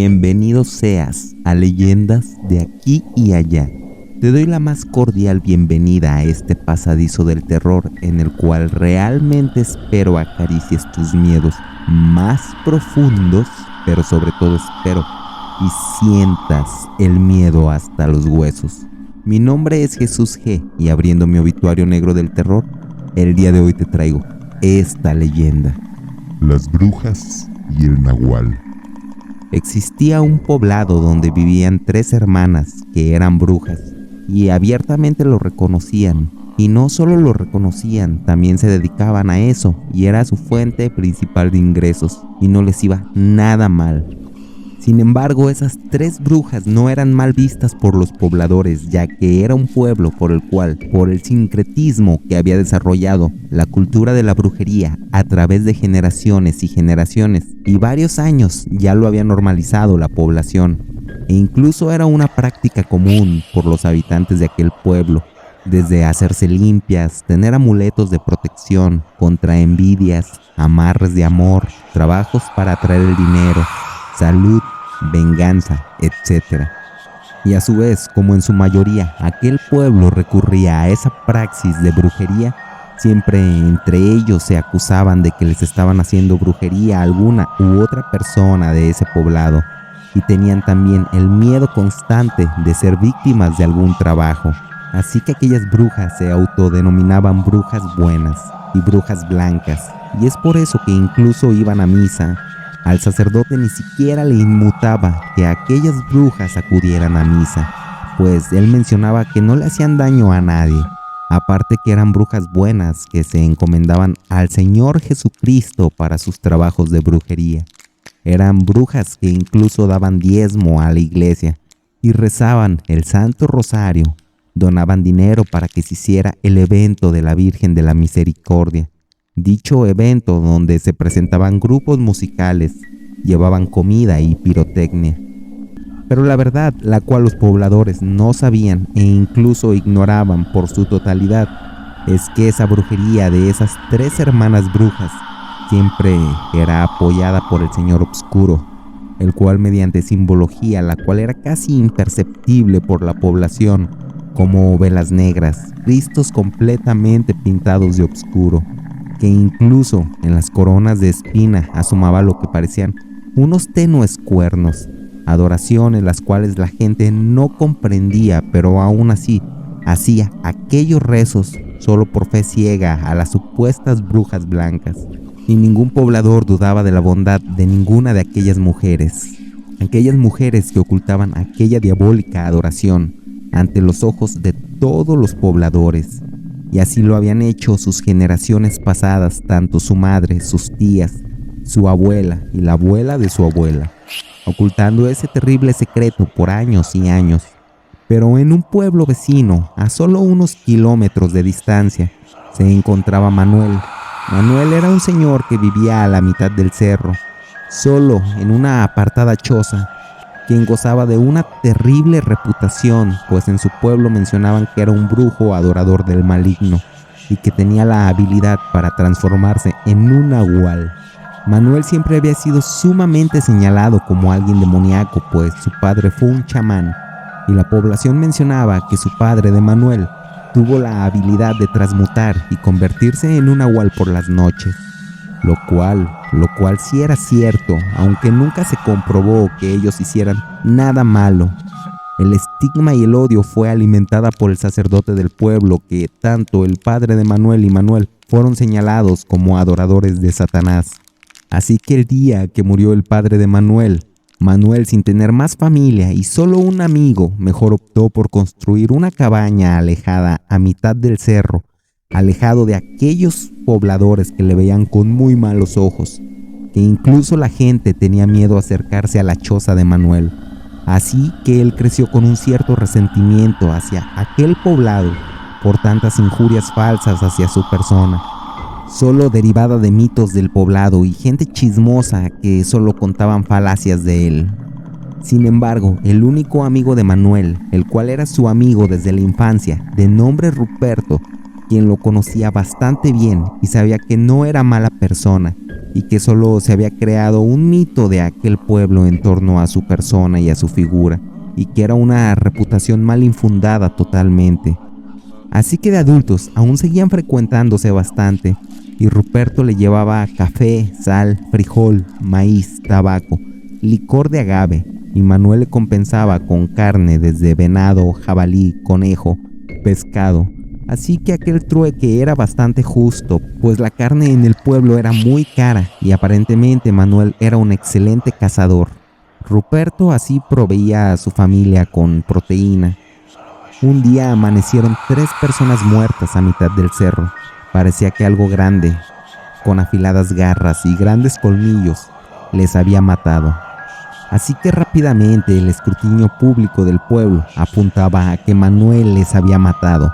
Bienvenido seas a Leyendas de Aquí y Allá. Te doy la más cordial bienvenida a este pasadizo del terror en el cual realmente espero acaricies tus miedos más profundos, pero sobre todo espero y sientas el miedo hasta los huesos. Mi nombre es Jesús G y abriendo mi obituario negro del terror, el día de hoy te traigo esta leyenda. Las brujas y el nahual. Existía un poblado donde vivían 3 hermanas que eran brujas y abiertamente lo reconocían. Y no solo lo reconocían, también se dedicaban a eso y era su fuente principal de ingresos y no les iba nada mal. Sin embargo, esas 3 brujas no eran mal vistas por los pobladores, ya que era un pueblo por el cual, por el sincretismo que había desarrollado la cultura de la brujería a través de generaciones y generaciones, y varios años ya lo había normalizado la población, e incluso era una práctica común por los habitantes de aquel pueblo, desde hacerse limpias, tener amuletos de protección contra envidias, amarres de amor, trabajos para atraer el dinero, salud, venganza, etc. Y a su vez, como en su mayoría aquel pueblo recurría a esa praxis de brujería, siempre entre ellos se acusaban de que les estaban haciendo brujería a alguna u otra persona de ese poblado, y tenían también el miedo constante de ser víctimas de algún trabajo. Así que aquellas brujas se autodenominaban brujas buenas y brujas blancas, y es por eso que incluso iban a misa. Al sacerdote ni siquiera le inmutaba que aquellas brujas acudieran a misa, pues él mencionaba que no le hacían daño a nadie, aparte que eran brujas buenas que se encomendaban al Señor Jesucristo para sus trabajos de brujería. Eran brujas que incluso daban diezmo a la iglesia y rezaban el Santo Rosario, donaban dinero para que se hiciera el evento de la Virgen de la Misericordia. Dicho evento donde se presentaban grupos musicales, llevaban comida y pirotecnia. Pero la verdad, la cual los pobladores no sabían e incluso ignoraban por su totalidad, es que esa brujería de esas 3 hermanas brujas siempre era apoyada por el Señor Obscuro, el cual mediante simbología, la cual era casi imperceptible por la población, como velas negras, cristos completamente pintados de oscuro, que incluso en las coronas de espina asomaba lo que parecían unos tenues cuernos, adoraciones las cuales la gente no comprendía, pero aún así hacía aquellos rezos solo por fe ciega a las supuestas brujas blancas, y ningún poblador dudaba de la bondad de ninguna de aquellas mujeres que ocultaban aquella diabólica adoración ante los ojos de todos los pobladores. Y así lo habían hecho sus generaciones pasadas, tanto su madre, sus tías, su abuela y la abuela de su abuela, ocultando ese terrible secreto por años y años. Pero en un pueblo vecino, a solo unos kilómetros de distancia, se encontraba Manuel. Manuel era un señor que vivía a la mitad del cerro, solo en una apartada choza, quien gozaba de una terrible reputación, pues en su pueblo mencionaban que era un brujo adorador del maligno y que tenía la habilidad para transformarse en un nahual. Manuel siempre había sido sumamente señalado como alguien demoníaco, pues su padre fue un chamán, y la población mencionaba que su padre de Manuel tuvo la habilidad de transmutar y convertirse en un nahual por las noches. Lo cual sí era cierto, aunque nunca se comprobó que ellos hicieran nada malo. El estigma y el odio fue alimentada por el sacerdote del pueblo, que tanto el padre de Manuel y Manuel fueron señalados como adoradores de Satanás. Así que el día que murió el padre de Manuel, Manuel, sin tener más familia y solo un amigo, mejor optó por construir una cabaña alejada a mitad del cerro, alejado de aquellos pobladores que le veían con muy malos ojos, que incluso la gente tenía miedo a acercarse a la choza de Manuel. Así que él creció con un cierto resentimiento hacia aquel poblado por tantas injurias falsas hacia su persona, solo derivada de mitos del poblado y gente chismosa que solo contaban falacias de él. Sin embargo, el único amigo de Manuel, el cual era su amigo desde la infancia, de nombre Ruperto, quien lo conocía bastante bien y sabía que no era mala persona y que solo se había creado un mito de aquel pueblo en torno a su persona y a su figura, y que era una reputación mal infundada totalmente. Así que de adultos aún seguían frecuentándose bastante, y Ruperto le llevaba café, sal, frijol, maíz, tabaco, licor de agave, y Manuel le compensaba con carne desde venado, jabalí, conejo, pescado. Así que aquel trueque era bastante justo, pues la carne en el pueblo era muy cara y aparentemente Manuel era un excelente cazador. Ruperto así proveía a su familia con proteína. Un día amanecieron 3 personas muertas a mitad del cerro. Parecía que algo grande, con afiladas garras y grandes colmillos, les había matado. Así que rápidamente el escrutinio público del pueblo apuntaba a que Manuel les había matado.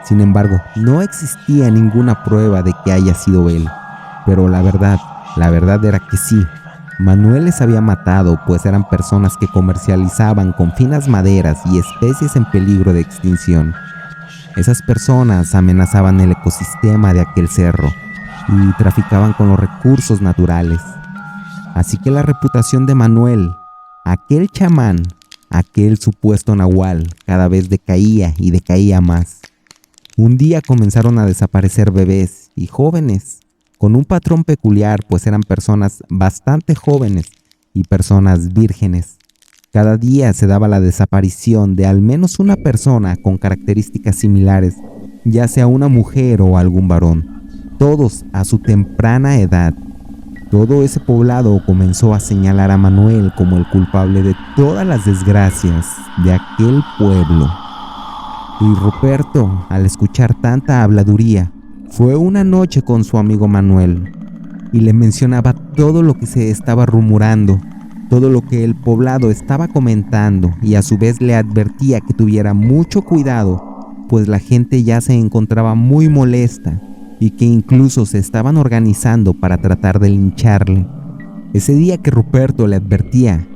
Sin embargo, no existía ninguna prueba de que haya sido él. Pero la verdad era que sí. Manuel les había matado, pues eran personas que comercializaban con finas maderas y especies en peligro de extinción. Esas personas amenazaban el ecosistema de aquel cerro y traficaban con los recursos naturales. Así que la reputación de Manuel, aquel chamán, aquel supuesto nahual, cada vez decaía y decaía más. Un día comenzaron a desaparecer bebés y jóvenes, con un patrón peculiar, pues eran personas bastante jóvenes y personas vírgenes. Cada día se daba la desaparición de al menos una persona con características similares, ya sea una mujer o algún varón, todos a su temprana edad. Todo ese poblado comenzó a señalar a Manuel como el culpable de todas las desgracias de aquel pueblo. Y Ruperto, al escuchar tanta habladuría, fue una noche con su amigo Manuel y le mencionaba todo lo que se estaba rumorando, todo lo que el poblado estaba comentando, y a su vez le advertía que tuviera mucho cuidado, pues la gente ya se encontraba muy molesta y que incluso se estaban organizando para tratar de lincharle. Ese día que Ruperto le advertía,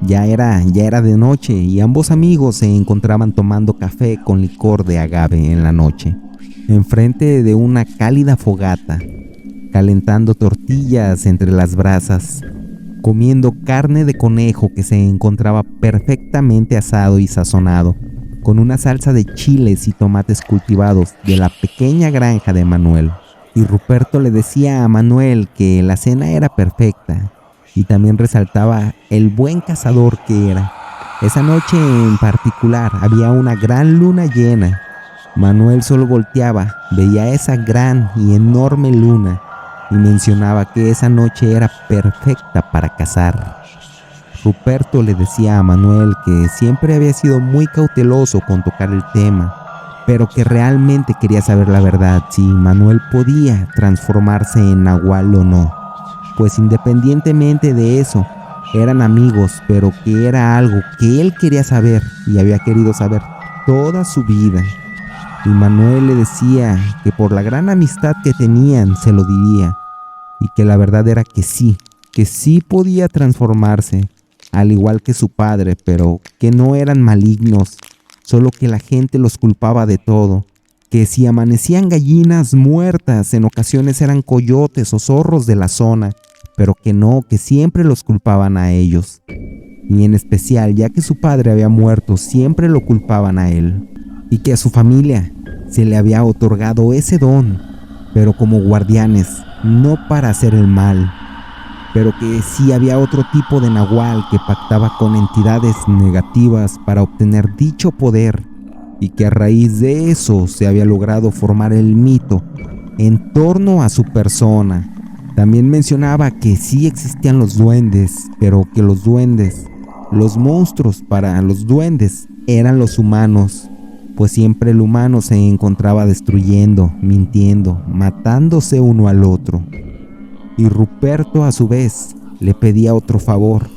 ya era de noche y ambos amigos se encontraban tomando café con licor de agave en la noche, enfrente de una cálida fogata, calentando tortillas entre las brasas, comiendo carne de conejo que se encontraba perfectamente asado y sazonado, con una salsa de chiles y tomates cultivados de la pequeña granja de Manuel. Y Ruperto le decía a Manuel que la cena era perfecta, y también resaltaba el buen cazador que era. Esa noche en particular había una gran luna llena. Manuel solo volteaba, veía esa gran y enorme luna y mencionaba que esa noche era perfecta para cazar. Ruperto le decía a Manuel que siempre había sido muy cauteloso con tocar el tema, pero que realmente quería saber la verdad, si Manuel podía transformarse en nahual o no, pues independientemente de eso, eran amigos, pero que era algo que él quería saber y había querido saber toda su vida. Y Manuel le decía que por la gran amistad que tenían se lo diría, y que la verdad era que sí podía transformarse, al igual que su padre, pero que no eran malignos, solo que la gente los culpaba de todo, que si amanecían gallinas muertas, en ocasiones eran coyotes o zorros de la zona, pero que no, que siempre los culpaban a ellos. Y en especial, ya que su padre había muerto, siempre lo culpaban a él, y que a su familia se le había otorgado ese don, pero como guardianes, no para hacer el mal, pero que sí había otro tipo de nahual que pactaba con entidades negativas para obtener dicho poder, y que a raíz de eso se había logrado formar el mito en torno a su persona. También mencionaba que sí existían los duendes, pero que los duendes, los monstruos para los duendes, eran los humanos, pues siempre el humano se encontraba destruyendo, mintiendo, matándose uno al otro. Y Ruperto a su vez le pedía otro favor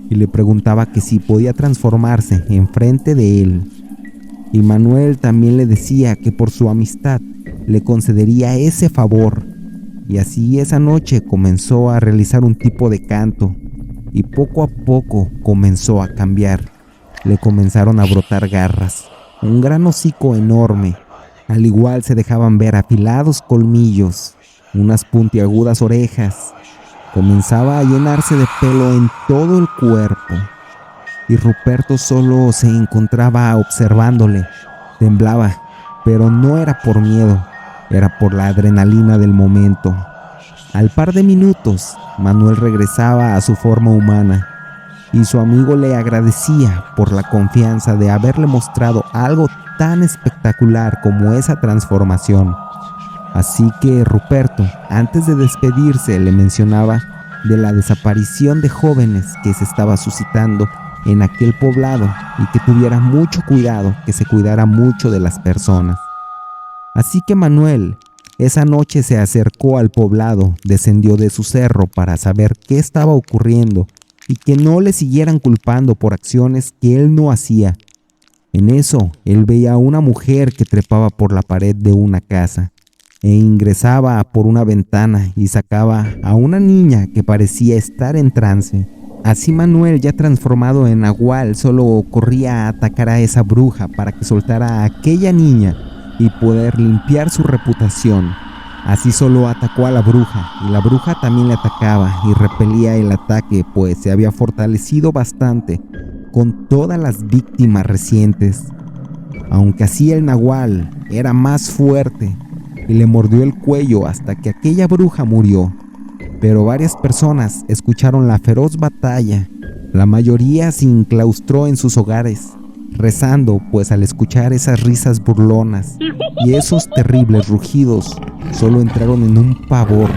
y le preguntaba que si podía transformarse enfrente de él. Y Manuel también le decía que por su amistad le concedería ese favor. Y así esa noche comenzó a realizar un tipo de canto y poco a poco comenzó a cambiar. Le comenzaron a brotar garras, un gran hocico enorme Al igual se dejaban ver afilados colmillos, unas puntiagudas orejas. Comenzaba a llenarse de pelo en todo el cuerpo. Y Ruperto solo se encontraba observándole. Temblaba, pero no era por miedo, era por la adrenalina del momento. Al par de minutos, Manuel regresaba a su forma humana y su amigo le agradecía por la confianza de haberle mostrado algo tan espectacular como esa transformación. Así que Ruperto, antes de despedirse, le mencionaba de la desaparición de jóvenes que se estaba suscitando en aquel poblado y que tuviera mucho cuidado, que se cuidara mucho de las personas. Así que Manuel esa noche se acercó al poblado, descendió de su cerro para saber qué estaba ocurriendo y que no le siguieran culpando por acciones que él no hacía. En eso, él veía a una mujer que trepaba por la pared de una casa e ingresaba por una ventana y sacaba a una niña que parecía estar en trance. Así Manuel, ya transformado en nahual, solo corría a atacar a esa bruja para que soltara a aquella niña y poder limpiar su reputación. Así solo atacó a la bruja y la bruja también le atacaba y repelía el ataque, pues se había fortalecido bastante con todas las víctimas recientes. Aunque así el nahual era más fuerte y le mordió el cuello hasta que aquella bruja murió. Pero varias personas escucharon la feroz batalla. La mayoría se enclaustró en sus hogares, rezando, pues al escuchar esas risas burlonas y esos terribles rugidos, solo entraron en un pavor.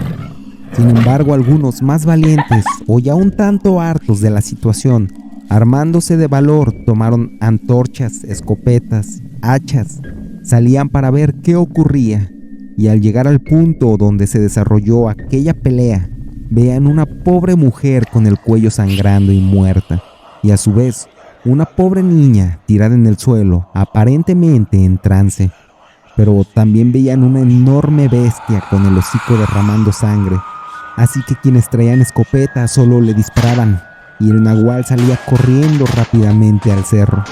Sin embargo, algunos más valientes o ya un tanto hartos de la situación, armándose de valor, tomaron antorchas, escopetas, hachas, salían para ver qué ocurría. Y al llegar al punto donde se desarrolló aquella pelea, vean una pobre mujer con el cuello sangrando y muerta, y a su vez una pobre niña tirada en el suelo, aparentemente en trance. Pero también veían una enorme bestia con el hocico derramando sangre, así que quienes traían escopeta solo le disparaban, y el nahual salía corriendo rápidamente al cerro.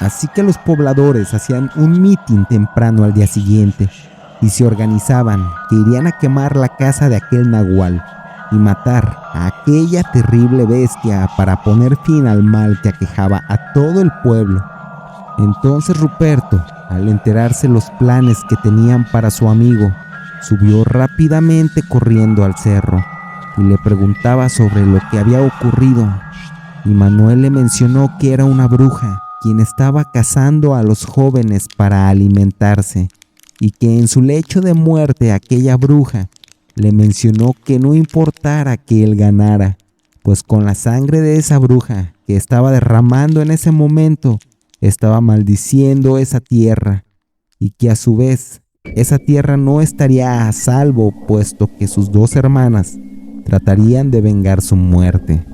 Así que los pobladores hacían un mitin temprano al día siguiente, y se organizaban que irían a quemar la casa de aquel nahual y matar a aquella terrible bestia para poner fin al mal que aquejaba a todo el pueblo. Entonces Ruperto, al enterarse los planes que tenían para su amigo, subió rápidamente corriendo al cerro y le preguntaba sobre lo que había ocurrido. Y Manuel le mencionó que era una bruja quien estaba cazando a los jóvenes para alimentarse, y que en su lecho de muerte aquella bruja le mencionó que no importara que él ganara, pues con la sangre de esa bruja que estaba derramando en ese momento, estaba maldiciendo esa tierra, y que a su vez esa tierra no estaría a salvo, puesto que sus dos hermanas tratarían de vengar su muerte.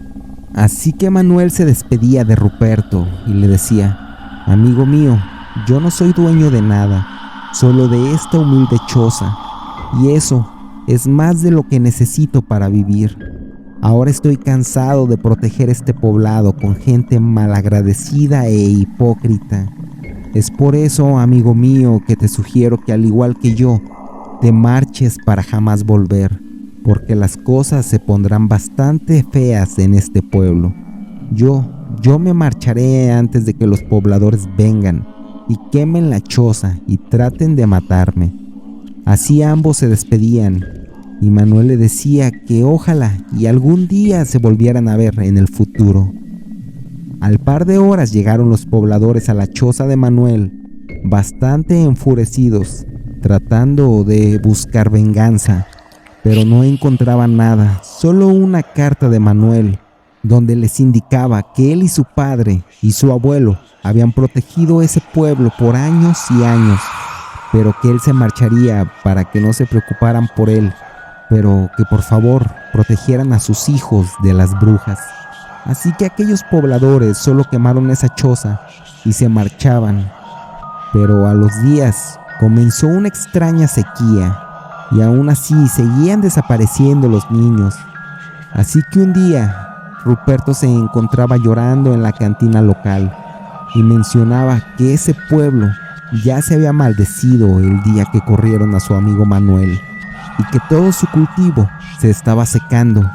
Así que Manuel se despedía de Ruperto y le decía: amigo mío, yo no soy dueño de nada, solo de esta humilde choza, y eso es más de lo que necesito para vivir. Ahora estoy cansado de proteger este poblado con gente malagradecida e hipócrita. Es por eso, amigo mío, que te sugiero que al igual que yo, te marches para jamás volver, porque las cosas se pondrán bastante feas en este pueblo. Yo me marcharé antes de que los pobladores vengan y quemen la choza y traten de matarme. Así ambos se despedían, y Manuel le decía que ojalá y algún día se volvieran a ver en el futuro. Al par de horas llegaron los pobladores a la choza de Manuel, bastante enfurecidos, tratando de buscar venganza, pero no encontraban nada, solo una carta de Manuel, donde les indicaba que él y su padre y su abuelo habían protegido ese pueblo por años y años, pero que él se marcharía para que no se preocuparan por él, pero que por favor protegieran a sus hijos de las brujas. Así que aquellos pobladores solo quemaron esa choza y se marchaban. Pero a los días comenzó una extraña sequía, y aún así seguían desapareciendo los niños. Así que un día Ruperto se encontraba llorando en la cantina local y mencionaba que ese pueblo ya se había maldecido el día que corrieron a su amigo Manuel y que todo su cultivo se estaba secando,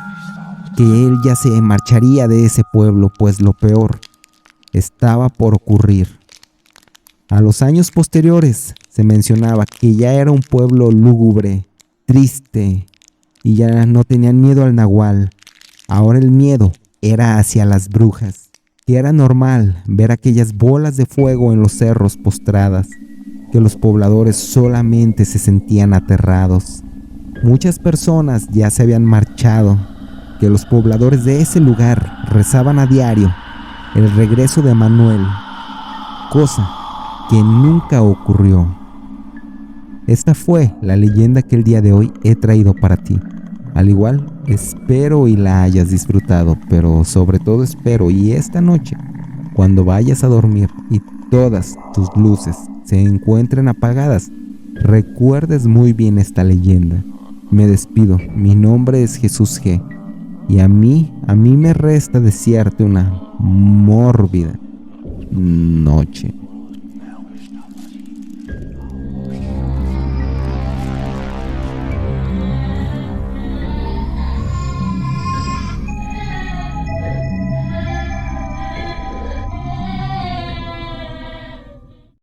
que él ya se marcharía de ese pueblo, pues lo peor estaba por ocurrir. A los años posteriores se mencionaba que ya era un pueblo lúgubre, triste, y ya no tenían miedo al nahual. Ahora el miedo era hacia las brujas, que era normal ver aquellas bolas de fuego en los cerros postradas, que los pobladores solamente se sentían aterrados. Muchas personas ya se habían marchado, que los pobladores de ese lugar rezaban a diario el regreso de Manuel, cosa que nunca ocurrió. Esta fue la leyenda que el día de hoy he traído para ti. Al igual, espero y la hayas disfrutado, pero sobre todo espero y esta noche, cuando vayas a dormir y todas tus luces se encuentren apagadas, recuerdes muy bien esta leyenda. Me despido, mi nombre es Jesús G. Y a mí me resta desearte una mórbida noche.